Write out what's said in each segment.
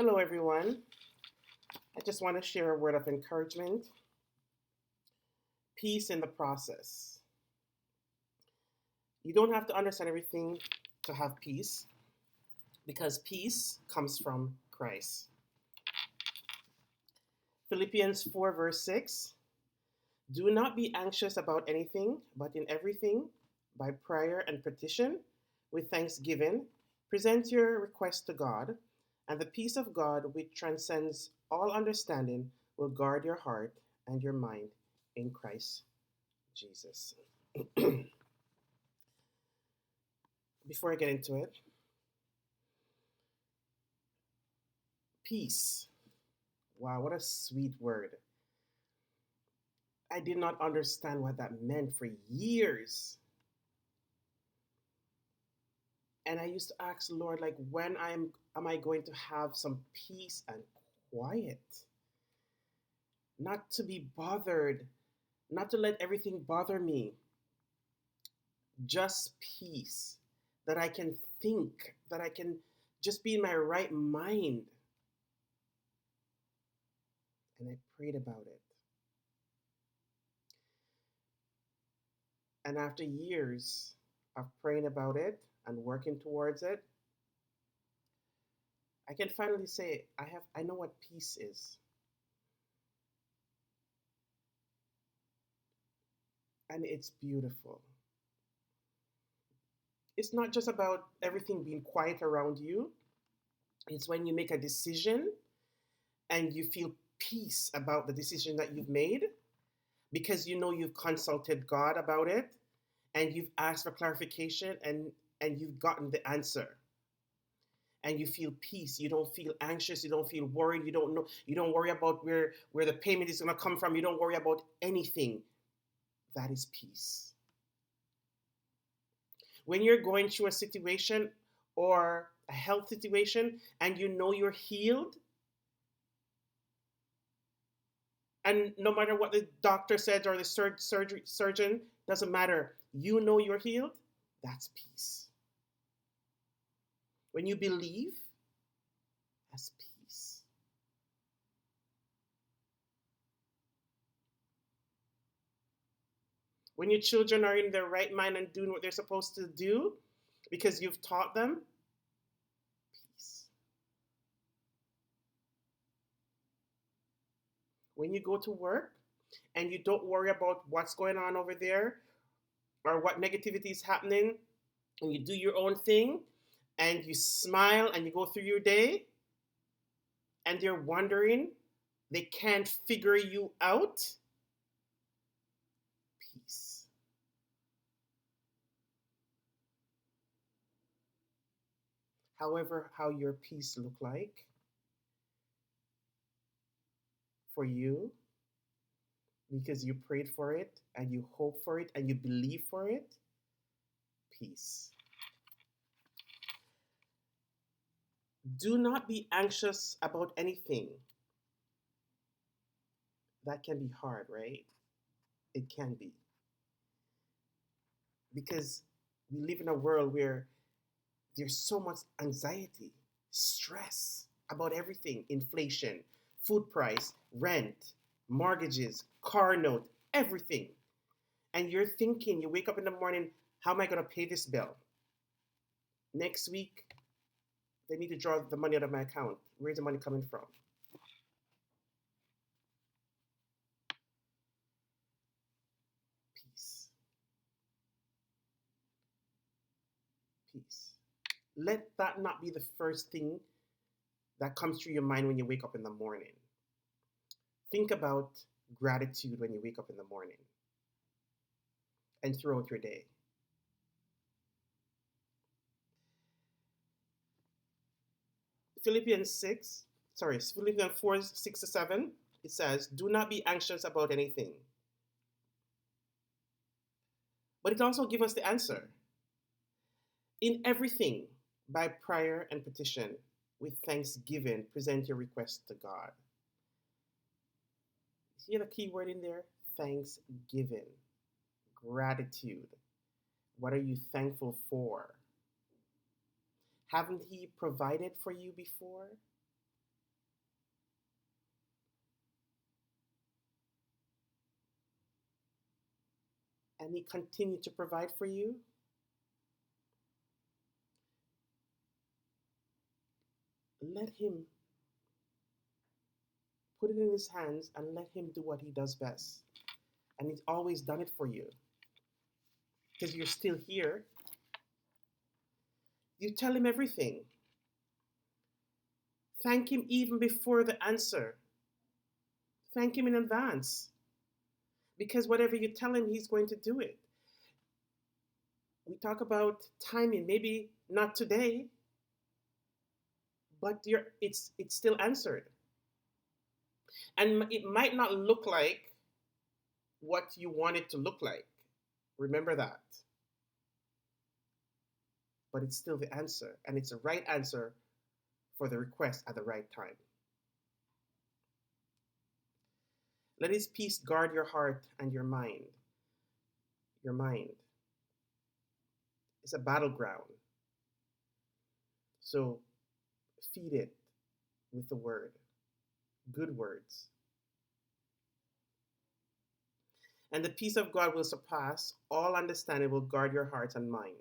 Hello, everyone. I just want to share a word of encouragement. Peace in the process. You don't have to understand everything to have peace because peace comes from Christ. Philippians 4, verse 6. Do not be anxious about anything, but in everything, by prayer and petition, with thanksgiving, present your request to God, and the peace of God, which transcends all understanding, will guard your heart and your mind in Christ Jesus. Before I get into it, peace. Wow, what a sweet word. I did not understand what that meant for years. And I used to ask the Lord, like, when am I going to have some peace and quiet? Not to be bothered, not to let everything bother me. Just peace. That I can think, that I can just be in my right mind. And I prayed about it. And after years of praying about it and working towards it, I can finally say I know what peace is. And it's beautiful. It's not just about everything being quiet around you. It's when you make a decision and you feel peace about the decision that you've made because you know you've consulted God about it and you've asked for clarification and you've gotten the answer. And you feel peace. You don't feel anxious. You don't feel worried. You don't know. You don't worry about where the payment is going to come from. You don't worry about anything. That is peace. When you're going through a situation or a health situation and you know you're healed, and no matter what the doctor said or the surgeon, doesn't matter. You know you're healed. That's peace. When you believe, that's peace. When your children are in their right mind and doing what they're supposed to do because you've taught them, peace. When you go to work and you don't worry about what's going on over there or what negativity is happening, and you do your own thing and you smile and you go through your day and they're wondering, they can't figure you out, peace. However, how your peace look like for you because you prayed for it and you hope for it and you believe for it, peace. Do not be anxious about anything. That can be hard, right? It can be. Because we live in a world where there's so much anxiety, stress about everything, inflation, food price, rent, mortgages, car note, everything. And you're thinking, you wake up in the morning, how am I going to pay this bill? Next week, they need to draw the money out of my account. Where's the money coming from? Peace. Peace. Let that not be the first thing that comes through your mind when you wake up in the morning. Think about gratitude when you wake up in the morning and throughout your day. Philippians 4, 6 to 7, it says, do not be anxious about anything. But it also gives us the answer. In everything, by prayer and petition, with thanksgiving, present your request to God. See the key word in there? Thanksgiving. Gratitude. What are you thankful for? Haven't He provided for you before? and He continued to provide for you, let Him put it in His hands and let Him do what He does best. And He's always done it for you because you're still here. You tell Him everything. Thank Him even before the answer. Thank Him in advance. Because whatever you tell Him, He's going to do it. We talk about timing, maybe not today, but it's still answered. And it might not look like what you want it to look like. Remember that. But it's still the answer, and it's the right answer for the request at the right time. Let His peace guard your heart and your mind. Your mind is a battleground. So feed it with the word, good words. And the peace of God will surpass all understanding, will guard your heart and mind.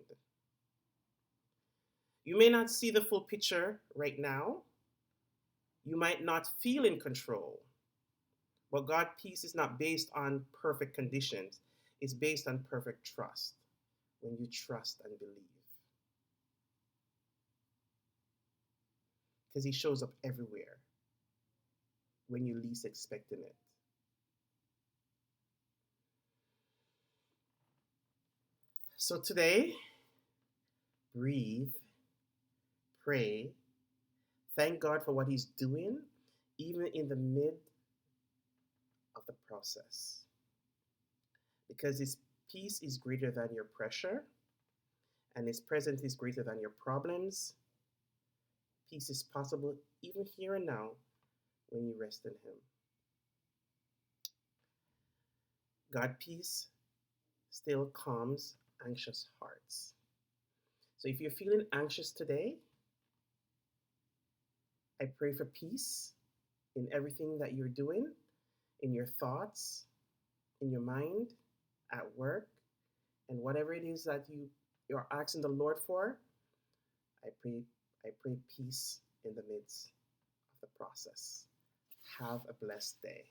You may not see the full picture right now. You might not feel in control. But God's peace is not based on perfect conditions. It's based on perfect trust. When you trust and believe. Because He shows up everywhere when you least expecting it. So today, breathe, pray, thank God for what He's doing, even in the mid of the process. Because His peace is greater than your pressure, and His presence is greater than your problems. Peace is possible even here and now when you rest in Him. God peace still calms anxious hearts. So if you're feeling anxious today, I pray for peace in everything that you're doing, in your thoughts, in your mind, at work, and whatever it is that you're asking the Lord for. I pray peace in the midst of the process. Have a blessed day.